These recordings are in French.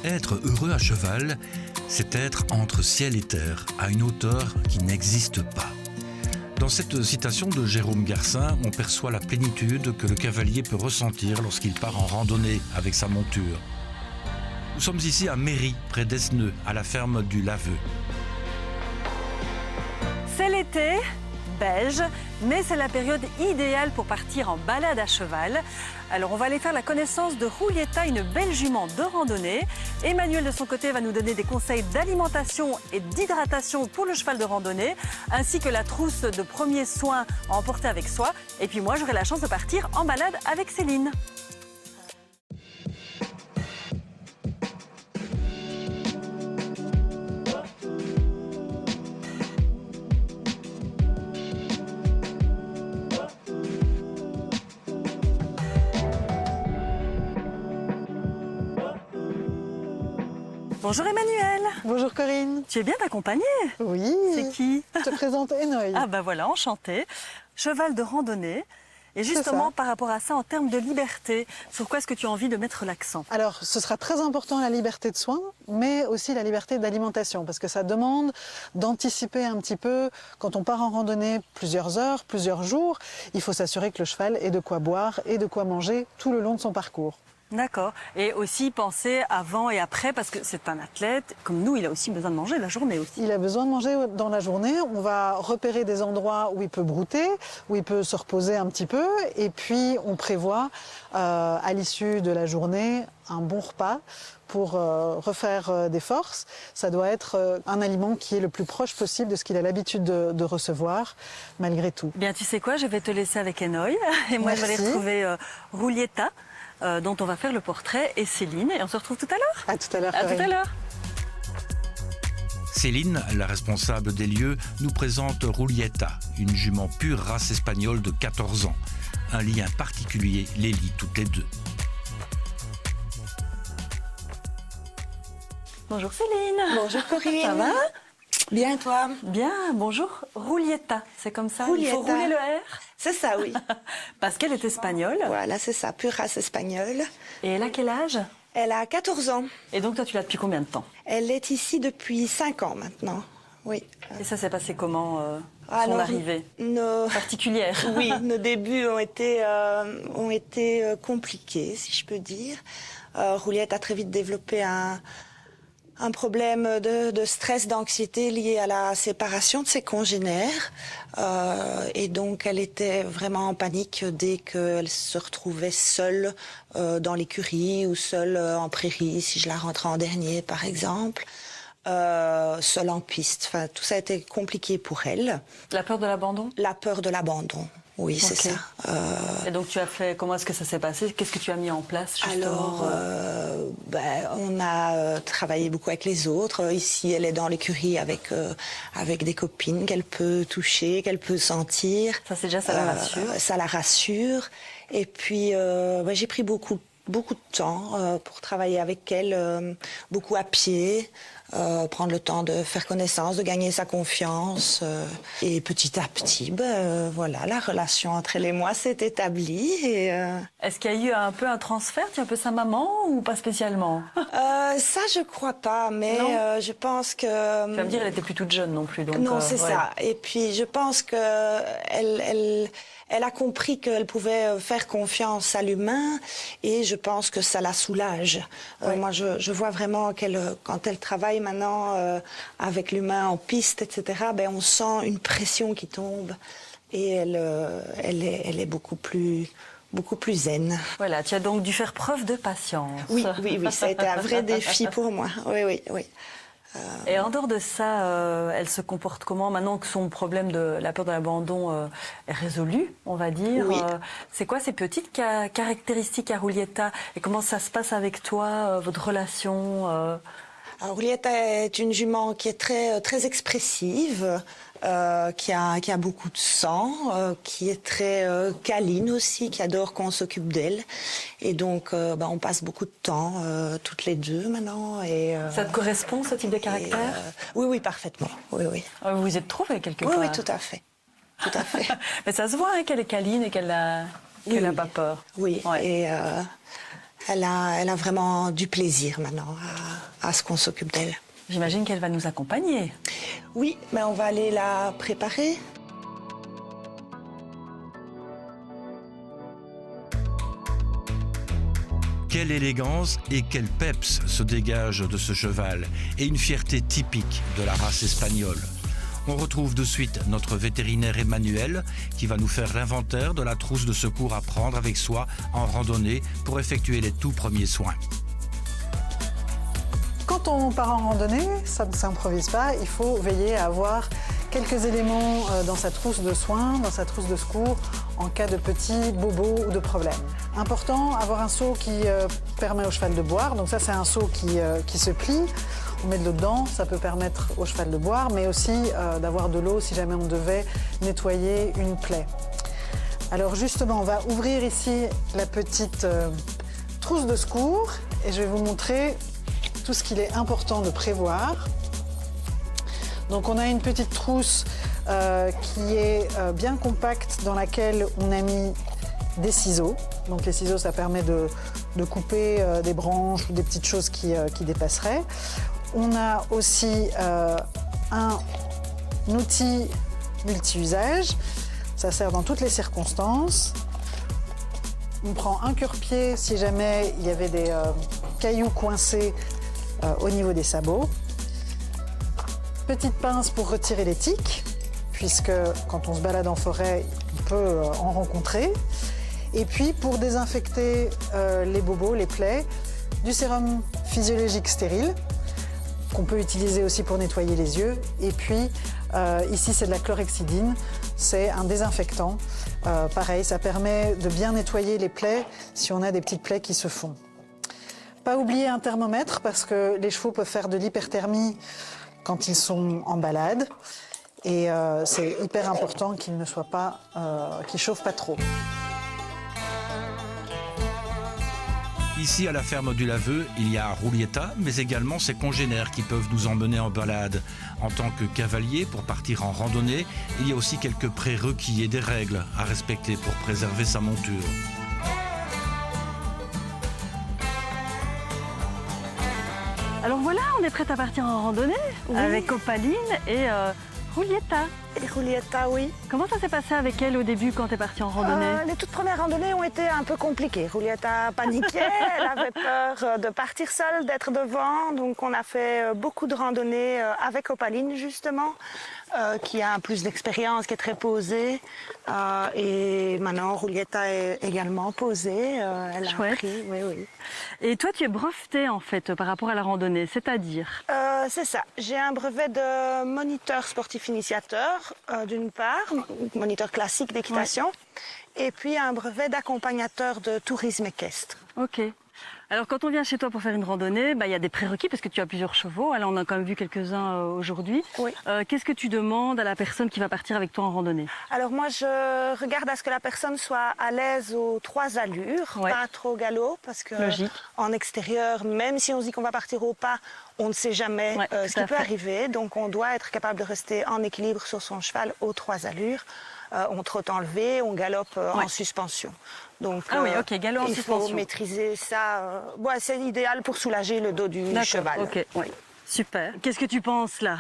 Être heureux à cheval, c'est être entre ciel et terre, à une hauteur qui n'existe pas. Dans cette citation de Jérôme Garcin, on perçoit la plénitude que le cavalier peut ressentir lorsqu'il part en randonnée avec sa monture. Nous sommes ici à Méry, près d'Esneux, à la ferme du Laveux. C'est l'été, beige, mais c'est la période idéale pour partir en balade à cheval. Alors on va aller faire la connaissance de Julieta, une belle jument de randonnée. Emmanuel de son côté va nous donner des conseils d'alimentation et d'hydratation pour le cheval de randonnée, ainsi que la trousse de premiers soins à emporter avec soi. Et puis moi j'aurai la chance de partir en balade avec Céline. Bonjour Emmanuel. Bonjour Corinne. Tu es bien accompagnée? Oui. C'est qui? Je te présente Enoy. Ah bah voilà, enchantée. Cheval de randonnée. Et justement, par rapport à ça, en termes de liberté, sur quoi est-ce que tu as envie de mettre l'accent? Alors, ce sera très important la liberté de soins, mais aussi la liberté d'alimentation, parce que ça demande d'anticiper un petit peu. Quand on part en randonnée plusieurs heures, plusieurs jours, il faut s'assurer que le cheval ait de quoi boire et de quoi manger tout le long de son parcours. D'accord. Et aussi penser avant et après, parce que c'est un athlète, comme nous, il a aussi besoin de manger la journée aussi. Il a besoin de manger dans la journée. On va repérer des endroits où il peut brouter, où il peut se reposer un petit peu. Et puis, on prévoit, à l'issue de la journée, un bon repas pour refaire des forces. Ça doit être un aliment qui est le plus proche possible de ce qu'il a l'habitude de recevoir, malgré tout. Bien, tu sais quoi, je vais te laisser avec Enoy. Et moi, je vais aller retrouver Julieta, dont on va faire le portrait, et Céline. Et on se retrouve tout à l'heure. À tout à l'heure, À tout à l'heure. Céline, la responsable des lieux, nous présente Julieta, une jument pure race espagnole de 14 ans. Un lien particulier les lie toutes les deux. Bonjour Céline. Bonjour Corinne. Ça va? Bien toi? Bien, bonjour. Julieta, c'est comme ça? Julieta. Il faut rouler le R? C'est ça, oui. Parce qu'elle est espagnole. Voilà, c'est ça, pure race espagnole. Et elle a quel âge? Elle a 14 ans. Et donc toi, tu l'as depuis combien de temps? Elle est ici depuis 5 ans maintenant. Oui. Et ça s'est passé comment, son Alors, arrivée nos... particulière? Oui, nos débuts ont été compliqués, si je peux dire. Juliette a très vite développé un problème de stress, d'anxiété lié à la séparation de ses congénères. Et donc, elle était vraiment en panique dès qu'elle se retrouvait seule dans l'écurie ou seule en prairie, si je la rentrais en dernier, par exemple. Seule en piste. Enfin, tout ça a été compliqué pour elle. La peur de l'abandon? La peur de l'abandon. Oui, c'est ça. Et donc tu as fait, comment est-ce que ça s'est passé? Qu'est-ce que tu as mis en place justement? Alors, on a travaillé beaucoup avec les autres. Ici, elle est dans l'écurie avec des copines qu'elle peut toucher, qu'elle peut sentir. Ça, c'est déjà, ça la rassure. Ça la rassure. Et puis, j'ai pris beaucoup de temps pour travailler avec elle, beaucoup à pied. Prendre le temps de faire connaissance, de gagner sa confiance. Et petit à petit, voilà, la relation entre elle et moi s'est établie. Et, Est-ce qu'il y a eu un peu un transfert? Tu es un peu sa maman ou pas spécialement? ça, je crois pas, mais je pense que... Tu vas me dire, elle était plus toute jeune non plus. Donc, non, c'est ça. Et puis, je pense que elle a compris qu'elle pouvait faire confiance à l'humain et je pense que ça la soulage. Moi, je vois vraiment quand elle travaille maintenant avec l'humain en piste, etc., on sent une pression qui tombe et elle est beaucoup plus zen. Voilà, tu as donc dû faire preuve de patience. Oui, ça a été un vrai défi pour moi. Oui. Et en dehors de ça, elle se comporte comment maintenant que son problème de la peur de l'abandon est résolu, on va dire? Oui. C'est quoi ces petites caractéristiques à Julieta? Et comment ça se passe avec toi, votre relation? Alors, Julieta est une jument qui est très expressive, qui a beaucoup de sang, qui est très câline aussi, qui adore qu'on s'occupe d'elle. Et donc, on passe beaucoup de temps toutes les deux maintenant. Et, ça te correspond, ce type de caractère? Oui, parfaitement. Oui. Vous vous êtes trouvés quelque part? Oui, tout à fait. Mais ça se voit qu'elle est câline et qu'elle n'a pas peur. Oui, ouais. elle a vraiment du plaisir maintenant à ce qu'on s'occupe d'elle. J'imagine qu'elle va nous accompagner. Oui, mais on va aller la préparer. Quelle élégance et quel peps se dégage de ce cheval et une fierté typique de la race espagnole. On retrouve de suite notre vétérinaire Emmanuel qui va nous faire l'inventaire de la trousse de secours à prendre avec soi en randonnée pour effectuer les tout premiers soins. Quand on part en randonnée, ça ne s'improvise pas, il faut veiller à avoir quelques éléments dans sa trousse de soins, dans sa trousse de secours, en cas de petits bobos ou de problèmes. Important, avoir un seau qui permet au cheval de boire. Donc ça, c'est un seau qui se plie. On met de l'eau dedans, ça peut permettre au cheval de boire, mais aussi d'avoir de l'eau si jamais on devait nettoyer une plaie. Alors justement, on va ouvrir ici la petite trousse de secours et je vais vous montrer tout ce qu'il est important de prévoir. Donc on a une petite trousse qui est bien compacte dans laquelle on a mis des ciseaux. Donc les ciseaux, ça permet de couper des branches ou des petites choses qui dépasseraient. On a aussi un outil multi-usage. Ça sert dans toutes les circonstances. On prend un cure-pied si jamais il y avait des cailloux coincés au niveau des sabots. Petite pince pour retirer les tiques, puisque quand on se balade en forêt, on peut en rencontrer. Et puis pour désinfecter les bobos, les plaies, du sérum physiologique stérile, qu'on peut utiliser aussi pour nettoyer les yeux. Et puis ici, c'est de la chlorhexidine, c'est un désinfectant. Pareil, ça permet de bien nettoyer les plaies si on a des petites plaies qui se font. Pas oublier un thermomètre, parce que les chevaux peuvent faire de l'hyperthermie quand ils sont en balade. Et c'est hyper important qu'ils ne soient pas, qu'ils chauffent pas trop. Ici, à la ferme du Laveu, il y a Julieta, mais également ses congénères qui peuvent nous emmener en balade. En tant que cavalier, pour partir en randonnée, il y a aussi quelques prérequis et des règles à respecter pour préserver sa monture. Alors voilà, on est prête à partir en randonnée avec Opaline et Julieta. Et Julieta, oui. Comment ça s'est passé avec elle au début quand tu es partie en randonnée? Les toutes premières randonnées ont été un peu compliquées. Julieta paniquait, elle avait peur de partir seule, d'être devant. Donc on a fait beaucoup de randonnées avec Opaline justement, qui a plus d'expérience, qui est très posée. Et maintenant Julieta est également posée. Elle a appris, oui. Et toi tu es brevetée en fait par rapport à la randonnée, c'est-à-dire? C'est ça. J'ai un brevet de moniteur sportif initiateur, d'une part, moniteur classique d'équitation, et puis un brevet d'accompagnateur de tourisme équestre. Ok. Alors quand on vient chez toi pour faire une randonnée, il y a des prérequis parce que tu as plusieurs chevaux. Alors on a quand même vu quelques-uns aujourd'hui. Oui. Qu'est-ce que tu demandes à la personne qui va partir avec toi en randonnée? Alors moi je regarde à ce que la personne soit à l'aise aux 3 allures, pas trop galop, parce que en extérieur, même si on se dit qu'on va partir au pas, on ne sait jamais ce qui peut arriver. Donc on doit être capable de rester en équilibre sur son cheval aux 3 allures. On trotte enlevé, on galope en suspension. Donc, galop en suspension. Il faut maîtriser ça. C'est idéal pour soulager le dos du cheval. Ok, super. Qu'est-ce que tu penses là?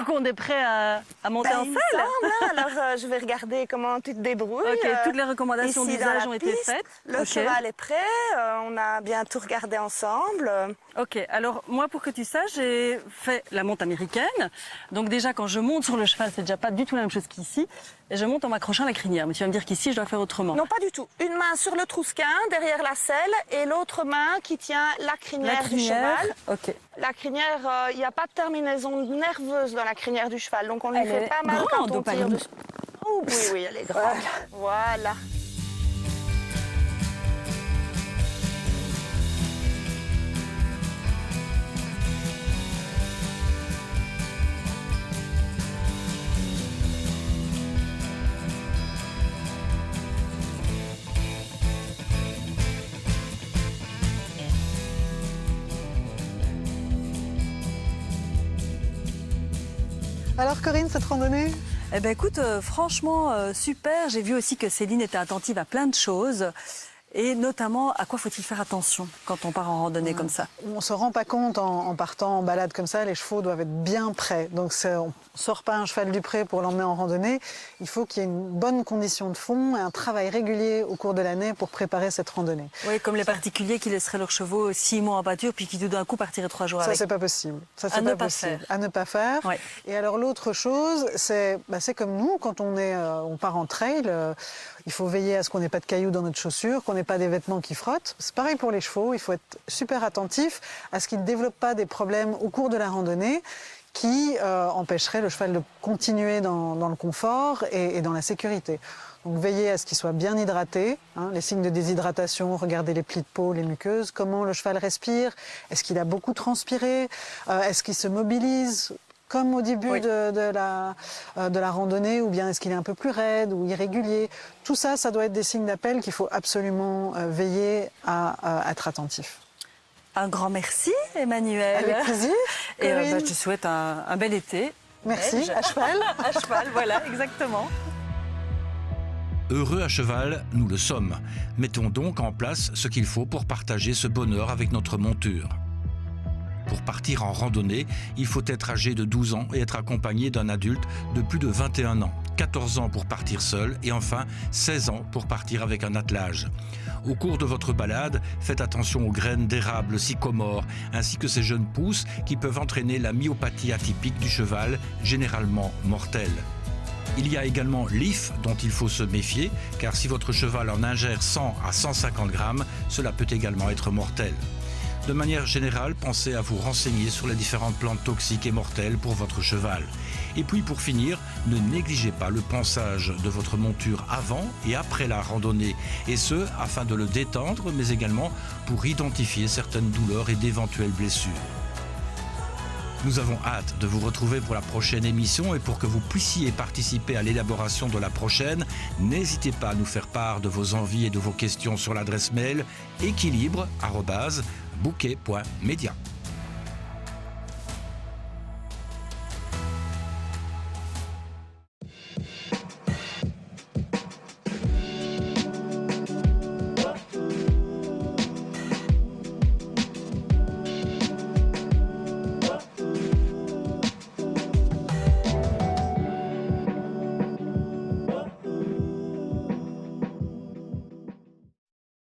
Qu'on est prêt à monter en selle. Alors je vais regarder comment tu te débrouilles. Ok, toutes les recommandations d'usage ont été faites. Le cheval est prêt, on a bien tout regardé ensemble. Ok, alors moi pour que tu saches, j'ai fait la monte américaine. Donc déjà quand je monte sur le cheval, c'est déjà pas du tout la même chose qu'ici. Et je monte en m'accrochant à la crinière. Mais tu vas me dire qu'ici je dois faire autrement. Non, pas du tout. Une main sur le trousquin, derrière la selle, et l'autre main qui tient la crinière du cheval. Ok. La crinière, il n'y a pas de terminaison nerveuse dans la crinière du cheval, donc on lui fait pas mal quand on tire dessus. Oui, elle est grande. Voilà. Alors Corinne, cette randonnée? Eh ben écoute, franchement super. J'ai vu aussi que Céline était attentive à plein de choses. Et notamment, à quoi faut-il faire attention quand on part en randonnée comme ça? On ne se rend pas compte en partant en balade comme ça, les chevaux doivent être bien prêts. Donc on ne sort pas un cheval du pré pour l'emmener en randonnée. Il faut qu'il y ait une bonne condition de fond et un travail régulier au cours de l'année pour préparer cette randonnée. Oui, comme les particuliers qui laisseraient leurs chevaux 6 mois en pâture puis qui tout d'un coup partiraient 3 jours avec. Ça, c'est pas possible. Ça, c'est À ne pas pas possible. faire. À ne pas faire. Ouais. Et alors l'autre chose, c'est comme nous, quand on part en trail, il faut veiller à ce qu'on n'ait pas de cailloux dans notre chaussure, qu'on n'ait pas des vêtements qui frottent. C'est pareil pour les chevaux, il faut être super attentif à ce qu'ils ne développent pas des problèmes au cours de la randonnée qui empêcheraient le cheval de continuer dans le confort et dans la sécurité. Donc veillez à ce qu'il soit bien hydraté, les signes de déshydratation, regardez les plis de peau, les muqueuses, comment le cheval respire, est-ce qu'il a beaucoup transpiré, est-ce qu'il se mobilise comme au début de la randonnée, ou bien est-ce qu'il est un peu plus raide ou irrégulier. Tout ça, ça doit être des signes d'appel qu'il faut absolument veiller à être attentif. Un grand merci, Emmanuelle. Avec plaisir. Et je te souhaite un bel été. Merci, belge. à cheval. À cheval, voilà, exactement. Heureux à cheval, nous le sommes. Mettons donc en place ce qu'il faut pour partager ce bonheur avec notre monture. Pour partir en randonnée, il faut être âgé de 12 ans et être accompagné d'un adulte de plus de 21 ans, 14 ans pour partir seul et enfin 16 ans pour partir avec un attelage. Au cours de votre balade, faites attention aux graines d'érable, sycomore, ainsi que ces jeunes pousses qui peuvent entraîner la myopathie atypique du cheval, généralement mortelle. Il y a également l'IF dont il faut se méfier, car si votre cheval en ingère 100 à 150 grammes, cela peut également être mortel. De manière générale, pensez à vous renseigner sur les différentes plantes toxiques et mortelles pour votre cheval. Et puis pour finir, ne négligez pas le pansage de votre monture avant et après la randonnée, et ce, afin de le détendre, mais également pour identifier certaines douleurs et d'éventuelles blessures. Nous avons hâte de vous retrouver pour la prochaine émission et pour que vous puissiez participer à l'élaboration de la prochaine, n'hésitez pas à nous faire part de vos envies et de vos questions sur l'adresse mail équilibre@bouquet.media.